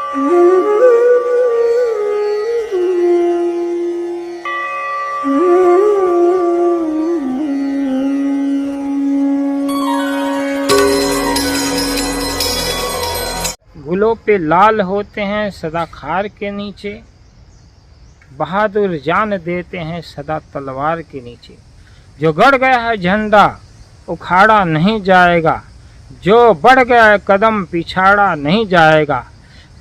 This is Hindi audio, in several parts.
गुलों पे लाल होते हैं सदा खार के नीचे, बहादुर जान देते हैं सदा तलवार के नीचे। जो गड़ गया है झंडा उखाड़ा नहीं जाएगा, जो बढ़ गया है कदम पिछाड़ा नहीं जाएगा।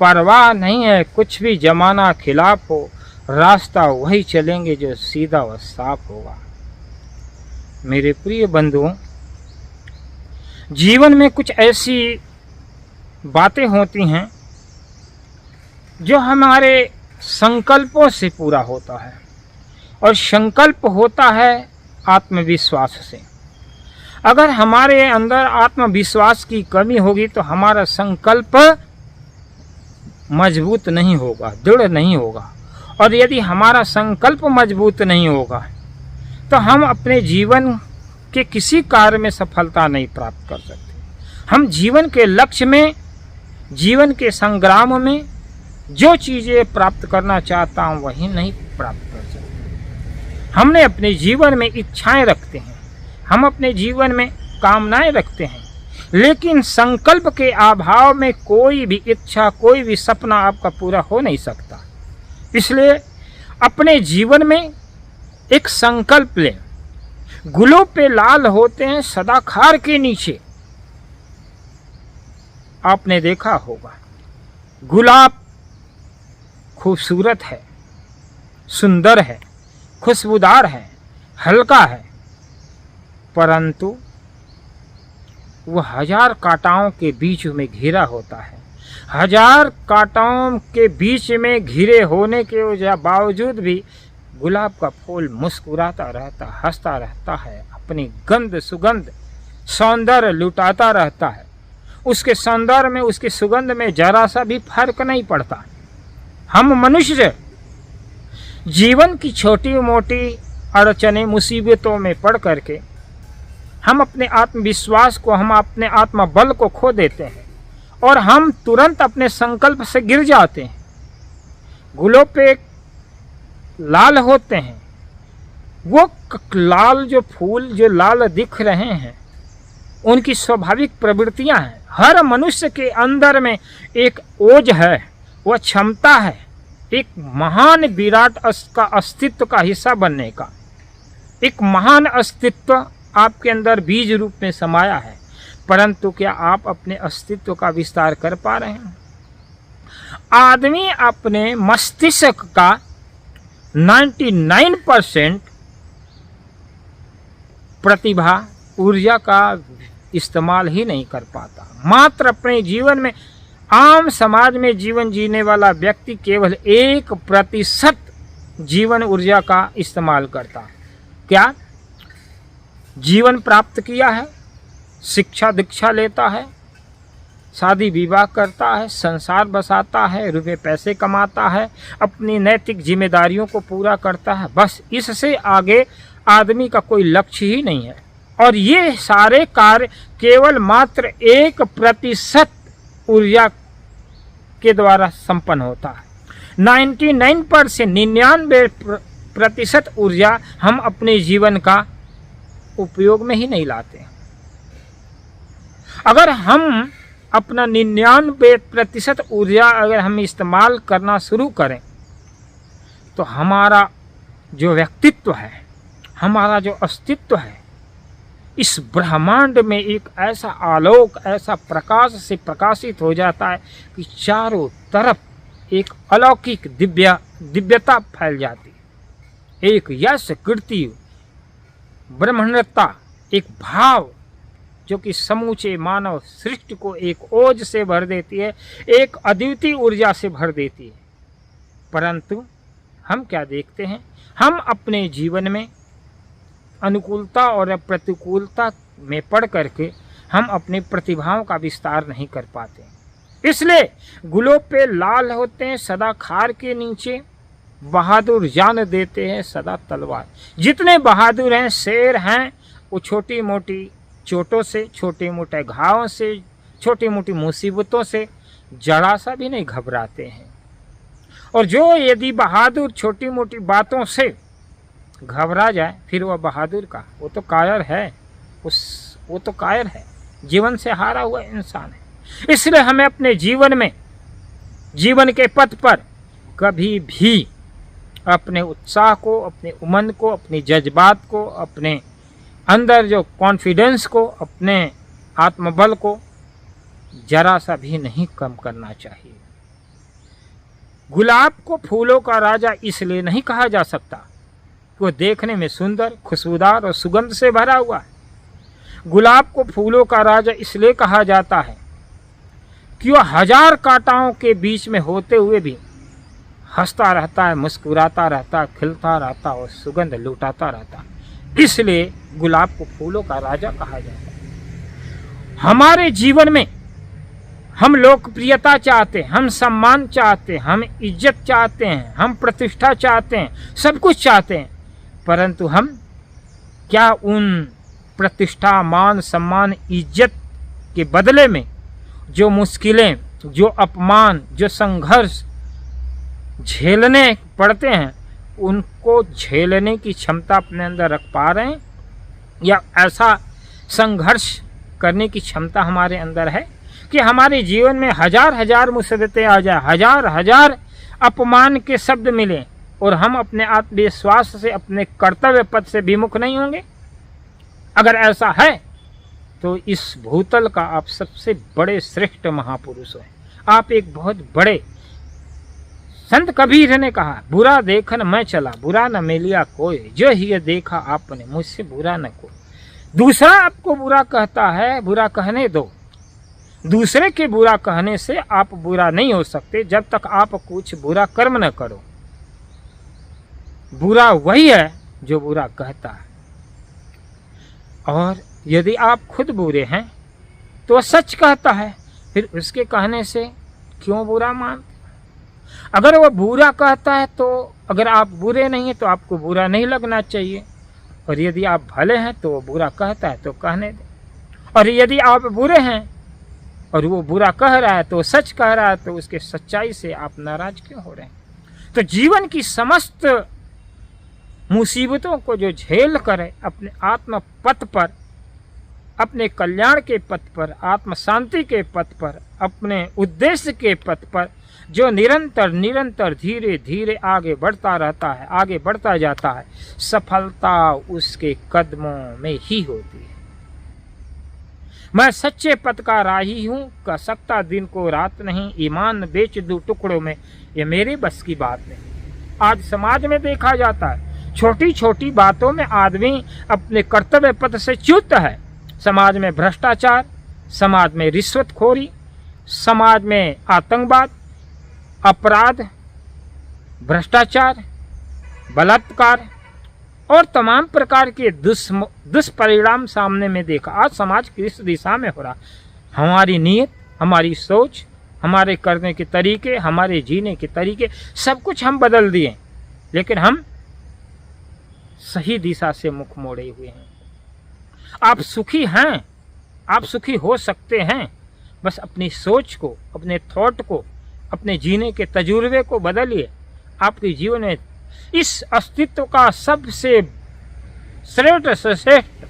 परवाह नहीं है कुछ भी जमाना खिलाफ हो, रास्ता वही चलेंगे जो सीधा व साफ होगा। मेरे प्रिय बंधुओं, जीवन में कुछ ऐसी बातें होती हैं जो हमारे संकल्पों से पूरा होता है, और संकल्प होता है आत्मविश्वास से। अगर हमारे अंदर आत्मविश्वास की कमी होगी तो हमारा संकल्प मजबूत नहीं होगा, दृढ़ नहीं होगा। और यदि हमारा संकल्प मजबूत नहीं होगा तो हम अपने जीवन के किसी कार्य में सफलता नहीं प्राप्त कर सकते। हम जीवन के लक्ष्य में, जीवन के संग्राम में जो चीज़ें प्राप्त करना चाहता हूँ वही नहीं प्राप्त कर सकते। हमने अपने जीवन में इच्छाएं रखते हैं, हम अपने जीवन में कामनाएं रखते हैं, लेकिन संकल्प के अभाव में कोई भी इच्छा, कोई भी सपना आपका पूरा हो नहीं सकता। इसलिए अपने जीवन में एक संकल्प लें। गुलों पे लाल होते हैं सदा खार के नीचे। आपने देखा होगा गुलाब खूबसूरत है, सुंदर है, खुशबूदार है, हल्का है, परंतु वह 1000 कांटाओं के बीच में घिरा होता है। 1000 कांटाओं के बीच में घिरे होने के बावजूद भी गुलाब का फूल मुस्कुराता रहता, हंसता रहता है, अपनी गंध सुगंध सौंदर्य लुटाता रहता है। उसके सौंदर्य में, उसके सुगंध में जरा सा भी फर्क नहीं पड़ता। हम मनुष्य जीवन की छोटी मोटी अड़चने मुसीबतों में पड़ करके हम अपने आत्मविश्वास को, हम अपने आत्मबल को खो देते हैं और हम तुरंत अपने संकल्प से गिर जाते हैं। गुलों पे लाल होते हैं, वो लाल जो फूल जो लाल दिख रहे हैं उनकी स्वाभाविक प्रवृत्तियां हैं। हर मनुष्य के अंदर में एक ओज है, वह क्षमता है एक महान विराट का अस्तित्व का हिस्सा बनने का। एक महान अस्तित्व आपके अंदर बीज रूप में समाया है, परंतु क्या आप अपने अस्तित्व का विस्तार कर पा रहे हैं? आदमी अपने मस्तिष्क का 99% प्रतिभा, ऊर्जा का इस्तेमाल ही नहीं कर पाता। मात्र अपने जीवन में, आम समाज में जीवन जीने वाला व्यक्ति केवल 1% जीवन ऊर्जा का इस्तेमाल करता है। क्या जीवन प्राप्त किया है, शिक्षा दीक्षा लेता है, शादी विवाह करता है, संसार बसाता है, रुपए पैसे कमाता है, अपनी नैतिक जिम्मेदारियों को पूरा करता है, बस इससे आगे आदमी का कोई लक्ष्य ही नहीं है। और ये सारे कार्य केवल मात्र 1% ऊर्जा के द्वारा संपन्न होता है। 99% ऊर्जा हम अपने जीवन का उपयोग में ही नहीं लाते। अगर हम अपना 99% ऊर्जा अगर हम इस्तेमाल करना शुरू करें तो हमारा जो व्यक्तित्व है, हमारा जो अस्तित्व है, इस ब्रह्मांड में एक ऐसा आलोक, ऐसा प्रकाश से प्रकाशित हो जाता है कि चारों तरफ एक अलौकिक दिव्यता फैल जाती है। एक यश कीर्ति ब्रह्मांडता, एक भाव जो कि समूचे मानव सृष्टि को एक ओज से भर देती है, एक अद्वितीय ऊर्जा से भर देती है। परंतु हम क्या देखते हैं? हम अपने जीवन में अनुकूलता और प्रतिकूलता में पड़ करके हम अपनी प्रतिभाओं का विस्तार नहीं कर पाते। इसलिए गुलों पे लाल होते हैं सदा खार के नीचे, बहादुर जान देते हैं सदा तलवार। जितने बहादुर हैं, शेर हैं, वो छोटी मोटी चोटों से, छोटे मोटे घावों से, छोटी मोटी मुसीबतों से जरा सा भी नहीं घबराते हैं। और जो यदि बहादुर छोटी मोटी बातों से घबरा जाए, फिर वह बहादुर का, वो तो कायर है, वो तो कायर है, जीवन से हारा हुआ इंसान है। इसलिए हमें अपने जीवन में, जीवन के पथ पर कभी भी अपने उत्साह को, अपने उमंग को, अपने जज्बात को, अपने अंदर जो कॉन्फिडेंस को, अपने आत्मबल को जरा सा भी नहीं कम करना चाहिए। गुलाब को फूलों का राजा इसलिए नहीं कहा जा सकता कि वो देखने में सुंदर, खुशबूदार और सुगंध से भरा हुआ है। गुलाब को फूलों का राजा इसलिए कहा जाता है कि वह 1000 कांटाओं के बीच में होते हुए भी हंसता रहता है, मुस्कुराता रहता है, खिलता रहता है और सुगंध लुटाता रहता है। इसलिए गुलाब को फूलों का राजा कहा जाता है। हमारे जीवन में हम लोकप्रियता चाहते हैं, हम सम्मान चाहते हैं, हम इज्जत चाहते हैं, हम प्रतिष्ठा चाहते हैं, सब कुछ चाहते हैं, परंतु हम क्या उन प्रतिष्ठा, मान, सम्मान, इज्जत के बदले में जो मुश्किलें, जो अपमान, जो संघर्ष झेलने पड़ते हैं, उनको झेलने की क्षमता अपने अंदर रख पा रहे हैं? या ऐसा संघर्ष करने की क्षमता हमारे अंदर है कि हमारे जीवन में 1000 मुसीबतें आ जाए, 1000 अपमान के शब्द मिले और हम अपने आत्मविश्वास से, अपने कर्तव्य पथ से विमुख नहीं होंगे? अगर ऐसा है तो इस भूतल का आप सबसे बड़े श्रेष्ठ महापुरुष हैं। आप एक बहुत बड़े संत कबीर ने कहा, बुरा देखन मैं चला, बुरा न मिलिया कोई, जो ही देखा आपने मुझसे बुरा न कोई। दूसरा आपको बुरा कहता है, बुरा कहने दो। दूसरे के बुरा कहने से आप बुरा नहीं हो सकते जब तक आप कुछ बुरा कर्म न करो। बुरा वही है जो बुरा कहता है, और यदि आप खुद बुरे हैं तो सच कहता है, फिर उसके कहने से क्यों बुरा मानते? अगर वो बुरा कहता है तो अगर आप बुरे नहीं हैं तो आपको बुरा नहीं लगना चाहिए, और यदि आप भले हैं तो वो बुरा कहता है तो कहने दें। और यदि आप बुरे हैं और वो बुरा कह रहा है तो सच कह रहा है, तो उसके सच्चाई से आप नाराज क्यों हो रहे हैं? तो जीवन की समस्त मुसीबतों को जो झेल कर अपने आत्म पथ पर, अपने कल्याण के पथ पर, आत्म शांति के पथ पर, अपने उद्देश्य के पथ पर जो निरंतर धीरे धीरे आगे बढ़ता रहता है, आगे बढ़ता जाता है, सफलता उसके कदमों में ही होती है। मैं सच्चे पथ का राही हूँ, कह सकता दिन को रात नहीं, ईमान बेच दूं टुकड़ों में, ये मेरे बस की बात नहीं। आज समाज में देखा जाता है, छोटी छोटी बातों में आदमी अपने कर्तव्य पथ से च्युत है। समाज में भ्रष्टाचार, समाज में रिश्वतखोरी, समाज में आतंकवाद, अपराध, भ्रष्टाचार, बलात्कार और तमाम प्रकार के दुष्परिणाम सामने में देखा। आज समाज किस दिशा में हो रहा? हमारी नीयत, हमारी सोच, हमारे करने के तरीके, हमारे जीने के तरीके, सब कुछ हम बदल दिए, लेकिन हम सही दिशा से मुख मोड़े हुए हैं। आप सुखी हैं, आप सुखी हो सकते हैं, बस अपनी सोच को, अपने थॉट को, अपने जीने के तजुर्बे को बदलिए। आपके जीवन में इस अस्तित्व का सबसे श्रेष्ठ से श्रेष्ठ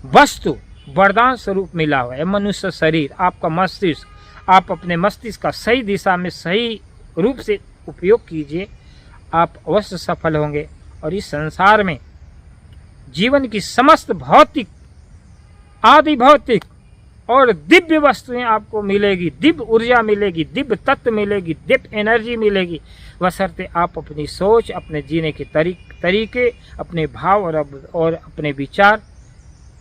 वस्तु वरदान स्वरूप मिला हुआ है, मनुष्य शरीर, आपका मस्तिष्क। आप अपने मस्तिष्क का सही दिशा में सही रूप से उपयोग कीजिए, आप अवश्य सफल होंगे। और इस संसार में जीवन की समस्त भौतिक, आदि भौतिक और दिव्य वस्तुएं आपको मिलेगी, दिव्य ऊर्जा मिलेगी, दिव्य तत्व मिलेगी, दिव्य एनर्जी मिलेगी, बशर्ते आप अपनी सोच, अपने जीने के तरीके, अपने भाव और अपने विचार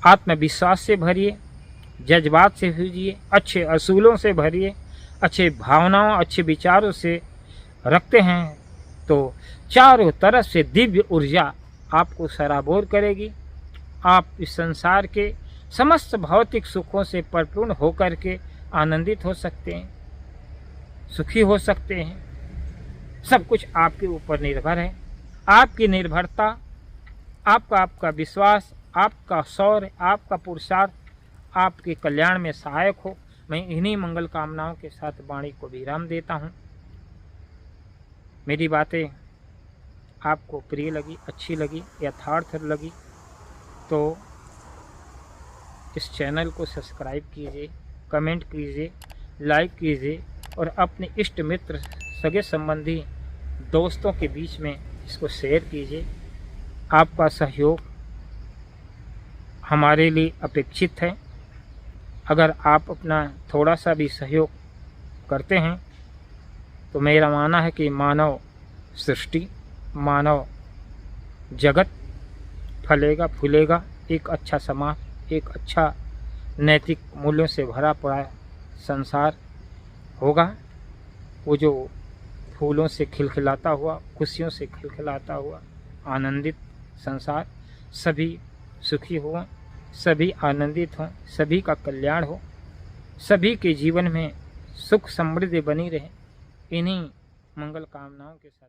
आत्मविश्वास से भरिए, जज्बात से भरिए, अच्छे असूलों से भरिए, अच्छे भावनाओं, अच्छे विचारों से रखते हैं तो चारों तरफ से दिव्य ऊर्जा आपको सराबोर करेगी। आप इस संसार के समस्त भौतिक सुखों से परिपूर्ण होकर के आनंदित हो सकते हैं, सुखी हो सकते हैं। सब कुछ आपके ऊपर निर्भर है। आपकी निर्भरता, आपका विश्वास, आपका शौर्य, आपका पुरुषार्थ आपके कल्याण में सहायक हो। मैं इन्हीं मंगल कामनाओं के साथ वाणी को विराम देता हूँ। मेरी बातें आपको प्रिय लगी, अच्छी लगी, यथार्थ लगी तो इस चैनल को सब्सक्राइब कीजिए, कमेंट कीजिए, लाइक कीजिए और अपने इष्ट मित्र, सगे संबंधी, दोस्तों के बीच में इसको शेयर कीजिए। आपका सहयोग हमारे लिए अपेक्षित है। अगर आप अपना थोड़ा सा भी सहयोग करते हैं तो मेरा मानना है कि मानव सृष्टि, मानव जगत फलेगा फूलेगा, एक अच्छा समाज, एक अच्छा नैतिक मूल्यों से भरा पड़ा संसार होगा। वो जो फूलों से खिलखिलाता हुआ, खुशियों से खिलखिलाता हुआ आनंदित संसार, सभी सुखी हों, सभी आनंदित हों, सभी का कल्याण हो, सभी के जीवन में सुख समृद्धि बनी रहे, इन्हीं मंगल कामनाओं के साथ